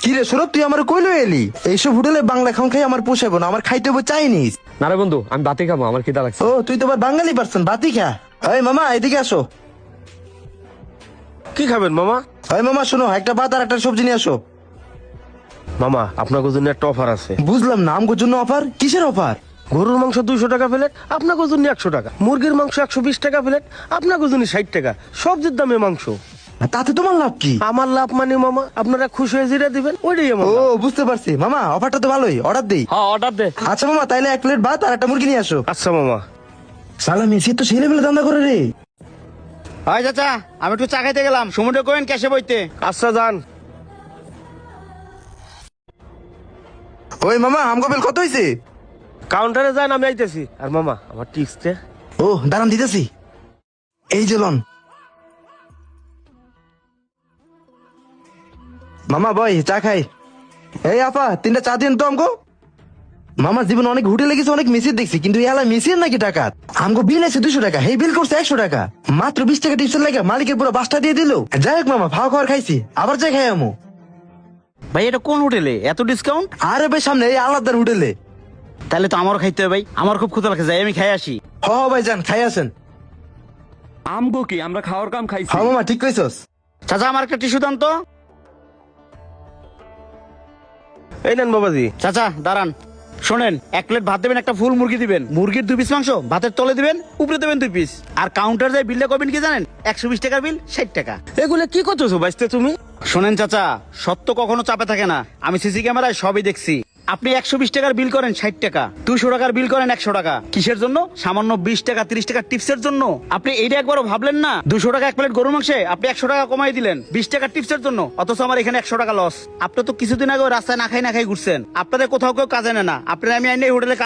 কিরে সৌরভ, তুই আমার কইলো এলি? এইসব হোটেলে বাংলা খাওয়া খাই আমার পোষাবো না, আমার খাইতে হবে চাইনিজ। না রে বন্ধু, আমি বাতি খাবো, আমার খিদা লাগছে। ও তুই তো আবার বাঙালি পারছেন, বাতি খা। এই মামা এদিকে আসো। কি খাবেন মামা? এই মামা শোনো, একটা ভাত আর একটা সবজি নিয়ে আসো। মামা আপনার জন্য একটা অফার আছে। বুঝলাম না, আমগোর জন্য অফার? কিসের অফার? গরুর মাংস 200 টাকা প্লেট, আপনার জন্য 100 টাকা। মুরগির মাংস 120 টাকা প্লেট, আপনার জন্য 60 টাকা। সবজির দামে মাংস। তাতে তোমার লাভ কি? আমার লাভ মানে মামা আপনারা খুশি হয়ে জিরা দিবেন, ওইটাই আমার ও লাভ। বুঝতে পারছি মামা, অফারটা তো ভালোই, অর্ডার দেই। হ্যাঁ, অর্ডার দে। আচ্ছা মামা, তাইলে 1 প্লেট ভাত আর একটা মুরগি নিয়ে আসো। আচ্ছা মামা। সালা মেসি তো ছেলে বেলে দান্দা করে রে। হয় চাচা, আমি একটু চা খাইতে গেলাম, সমুদ্র কোয়েন ক্যাশে বইতে। আচ্ছা যান। ওই মামা আমগো বিল কত হইছে? কাউন্টারে যান, আমি আইতেছি। আর মামা আমার টিপসটা। ও দাঁড়ান দিতেছি। এই যে লন। মামা বয় চা খাই। এই আপা 3টা চা দিন তো আমগো। মামা জীবন অনেক হোটেলে গেছে, অনেক মেসির দেখছি, কিন্তু এলা মেসির নাকি টাকা আমগো বিল আছে 200 টাকা, এই বিল করছে 100 টাকা। মাত্র 20 টাকা টিপসের লাগে মালিকের পুরো 5টা দিয়ে দিল। যাই হোক মামা, ভাও খাওয়ার খাইছি, আবার যাই খাই আমু। ভাই এটা কোন হোটেলে এত ডিসকাউন্ট? আরে ভাই সামনে এই আলাদার হোটেলে। তাহলে তো আমারও খাইতে হবে ভাই, আমার খুব ক্ষুধা লাগছে, যাই আমি খাই আসি। হ ভাই যান, খাই আসেন। আমগো কি, আমরা খাওয়ার কাম খাইছি। হ্যাঁ মামা ঠিক কইছস। চাচা আমার একটা টিস্যু দান তো। এই নেন বাবাজি। চাচা দাঁড়ান, শোনেন, 1 প্লেট ভাত দেবেন, একটা ফুল মুরগি দিবেন, মুরগির 2 পিস মাংস ভাতের তলে দিবেন, উপরে দেবেন 2 পিস। আর কাউন্টার যায় বিলটা করবেন কি জানেন? 120 টাকার বিল 60 টাকা। এগুলো কি করতেছো বাইস্তে তুমি? শোনেন চাচা, সত্য কখনো চাপে থাকে না, আমি সিসি ক্যামেরায় সবই দেখছি। আপনি 120 টাকার বিল করেন 60 টাকা, 200 টাকার বিল করেন 100 টাকা। কিসের জন্য? সামান্য 20 টাকা 30 টাকা টিপসের জন্য। আপনি এইটা একবারও ভাবলেন না? 200 টাকা 1 প্লেট গরুর মাংসে আপনি 100 টাকা কমাই দিলেন 20 টাকা টিপসের জন্য, অথচ আমার এখানে 100 টাকা লস। আপনি তো কিছুদিন আগে রাস্তায় না খাই ঘুরছেন, আপনাদের কোথাও কেউ কাজে নেয় না। আপনারা আমি আইনে হোটেলে